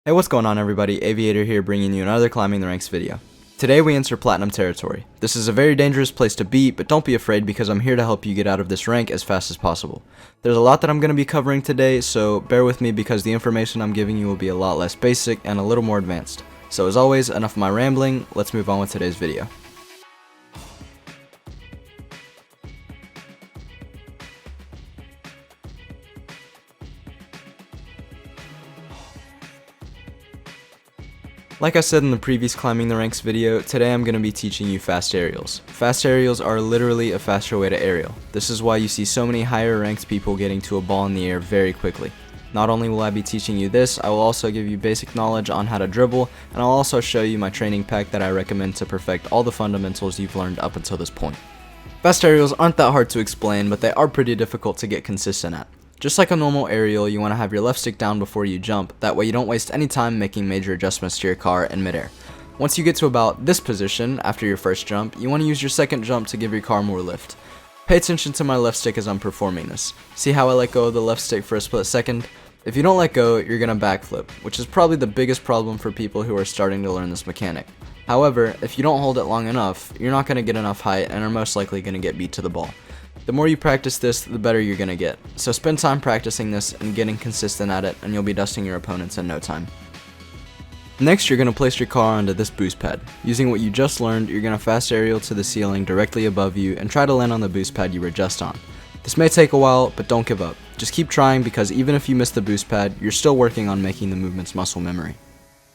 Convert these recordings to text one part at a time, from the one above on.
Hey, what's going on everybody? Aviator here, bringing you another Climbing the Ranks video. Today we enter Platinum territory. This is a very dangerous place to be, but don't be afraid because I'm here to help you get out of this rank as fast as possible. There's a lot that I'm going to be covering today, so bear with me because the information I'm giving you will be a lot less basic and a little more advanced. So as always, enough of my rambling, let's move on with today's video. Like I said in the previous Climbing the Ranks video, today I'm going to be teaching you fast aerials. Fast aerials are literally a faster way to aerial. This is why you see so many higher ranked people getting to a ball in the air very quickly. Not only will I be teaching you this, I will also give you basic knowledge on how to dribble, and I'll also show you my training pack that I recommend to perfect all the fundamentals you've learned up until this point. Fast aerials aren't that hard to explain, but they are pretty difficult to get consistent at. Just like a normal aerial, you want to have your left stick down before you jump, that way you don't waste any time making major adjustments to your car in midair. Once you get to about this position, after your first jump, you want to use your second jump to give your car more lift. Pay attention to my left stick as I'm performing this. See how I let go of the left stick for a split second? If you don't let go, you're going to backflip, which is probably the biggest problem for people who are starting to learn this mechanic. However, if you don't hold it long enough, you're not going to get enough height and are most likely going to get beat to the ball. The more you practice this, the better you're going to get. So spend time practicing this and getting consistent at it, and you'll be dusting your opponents in no time. Next, you're going to place your car onto this boost pad. Using what you just learned, you're going to fast aerial to the ceiling directly above you and try to land on the boost pad you were just on. This may take a while, but don't give up. Just keep trying because even if you miss the boost pad, you're still working on making the movements muscle memory.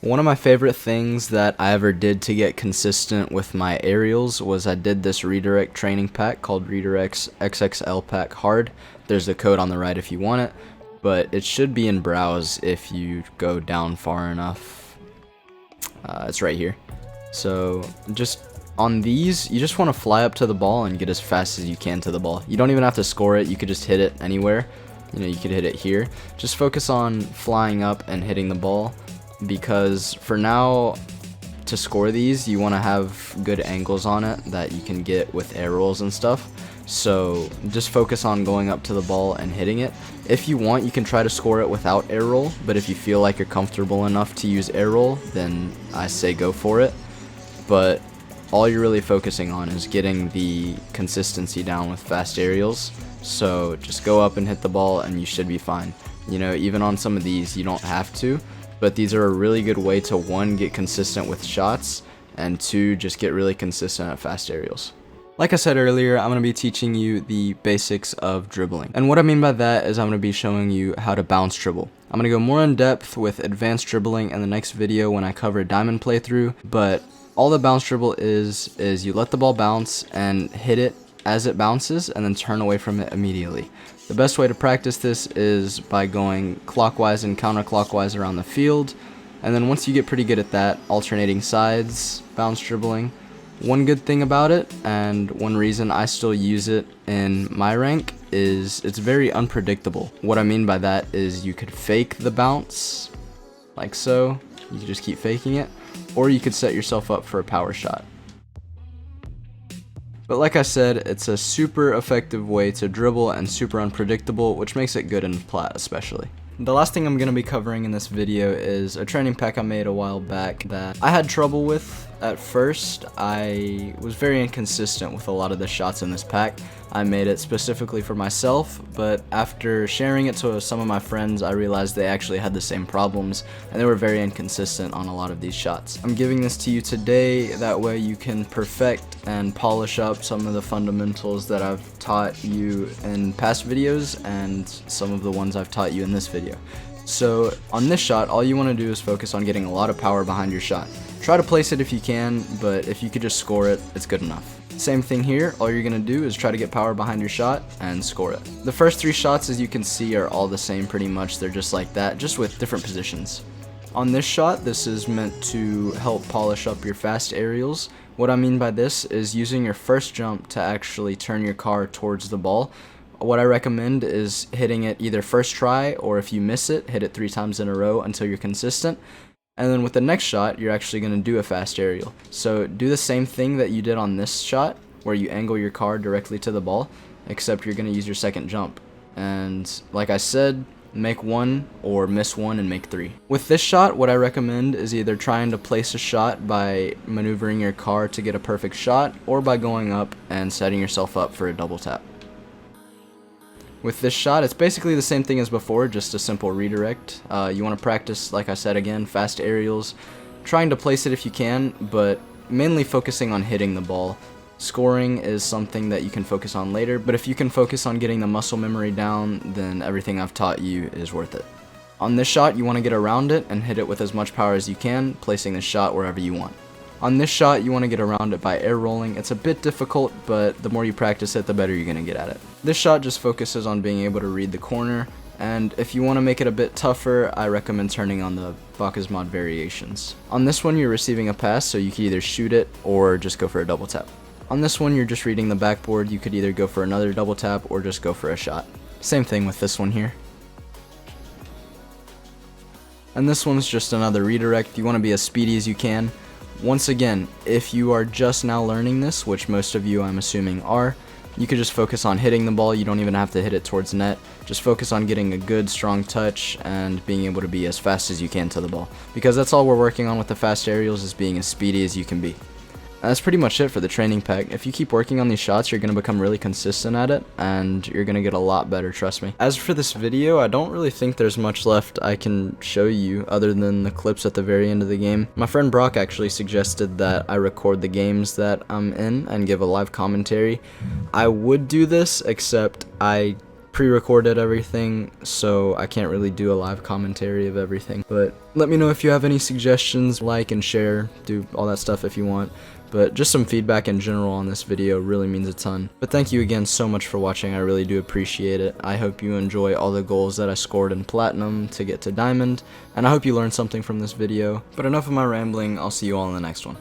One of my favorite things that I ever did to get consistent with my aerials was I did this redirect training pack called Redirects XXL Pack Hard. There's the code on the right if you want it, but it should be in browse if you go down far enough. It's right here. So just on these, you just want to fly up to the ball and get as fast as you can to the ball. You don't even have to score it, you could just hit it anywhere. You could hit it here. Just focus on flying up and hitting the ball. Because for now, to score these, you want to have good angles on it that you can get with air rolls and stuff. So just focus on going up to the ball and hitting it. If you want, you can try to score it without air roll, but if you feel like you're comfortable enough to use air roll, then I say go for it. But all you're really focusing on is getting the consistency down with fast aerials. So just go up and hit the ball and you should be fine. Even on some of these, you don't have to. But these are a really good way to, one, get consistent with shots, and two, just get really consistent at fast aerials. Like I said earlier, I'm going to be teaching you the basics of dribbling. And what I mean by that is I'm going to be showing you how to bounce dribble. I'm going to go more in depth with advanced dribbling in the next video when I cover diamond playthrough, but all the bounce dribble is you let the ball bounce and hit it as it bounces and then turn away from it immediately. The best way to practice this is by going clockwise and counterclockwise around the field, and then once you get pretty good at that, alternating sides, bounce dribbling. One good thing about it, and one reason I still use it in my rank, is it's very unpredictable. What I mean by that is you could fake the bounce, like so, you could just keep faking it, or you could set yourself up for a power shot. But like I said, it's a super effective way to dribble and super unpredictable, which makes it good in Plat especially. The last thing I'm going to be covering in this video is a training pack I made a while back that I had trouble with at first. I was very inconsistent with a lot of the shots in this pack. I made it specifically for myself, but after sharing it to some of my friends, I realized they actually had the same problems, and they were very inconsistent on a lot of these shots. I'm giving this to you today, that way you can perfect and polish up some of the fundamentals that I've taught you in past videos, and some of the ones I've taught you in this video. So on this shot, all you want to do is focus on getting a lot of power behind your shot. Try to place it if you can, but if you could just score it, it's good enough. Same thing here, all you're going to do is try to get power behind your shot and score it. The first three shots, as you can see, are all the same pretty much. They're just like that, just with different positions. On this shot, this is meant to help polish up your fast aerials. What I mean by this is using your first jump to actually turn your car towards the ball. What I recommend is hitting it either first try, or if you miss it, hit it 3 times in a row until you're consistent. And then with the next shot, you're actually going to do a fast aerial. So do the same thing that you did on this shot, where you angle your car directly to the ball, except you're going to use your second jump. And like I said, make one, or miss one and make three. With this shot, what I recommend is either trying to place a shot by maneuvering your car to get a perfect shot, or by going up and setting yourself up for a double tap. With this shot, it's basically the same thing as before, just a simple redirect. You want to practice, like I said again, fast aerials, trying to place it if you can, but mainly focusing on hitting the ball. Scoring is something that you can focus on later, but if you can focus on getting the muscle memory down, then everything I've taught you is worth it. On this shot, you want to get around it and hit it with as much power as you can, placing the shot wherever you want. On this shot, you want to get around it by air rolling. It's a bit difficult, but the more you practice it, the better you're going to get at it. This shot just focuses on being able to read the corner, and if you want to make it a bit tougher, I recommend turning on the Bacchus mod variations. On this one, you're receiving a pass, so you can either shoot it or just go for a double tap. On this one, you're just reading the backboard. You could either go for another double tap or just go for a shot. Same thing with this one here. And this one's just another redirect. You want to be as speedy as you can. Once again, if you are just now learning this, which most of you I'm assuming are, you could just focus on hitting the ball. You don't even have to hit it towards net. Just focus on getting a good, strong touch and being able to be as fast as you can to the ball. Because that's all we're working on with the fast aerials, is being as speedy as you can be. That's pretty much it for the training pack. If you keep working on these shots, you're going to become really consistent at it, and you're going to get a lot better, trust me. As for this video, I don't really think there's much left I can show you other than the clips at the very end of the game. My friend Brock actually suggested that I record the games that I'm in and give a live commentary. I would do this, except I pre-recorded everything, so I can't really do a live commentary of everything. But let me know if you have any suggestions, like and share, do all that stuff if you want. But just some feedback in general on this video really means a ton. But thank you again so much for watching, I really do appreciate it. I hope you enjoy all the goals that I scored in Platinum to get to Diamond, and I hope you learned something from this video. But enough of my rambling, I'll see you all in the next one.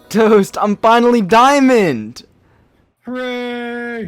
Toast, I'm finally Diamond!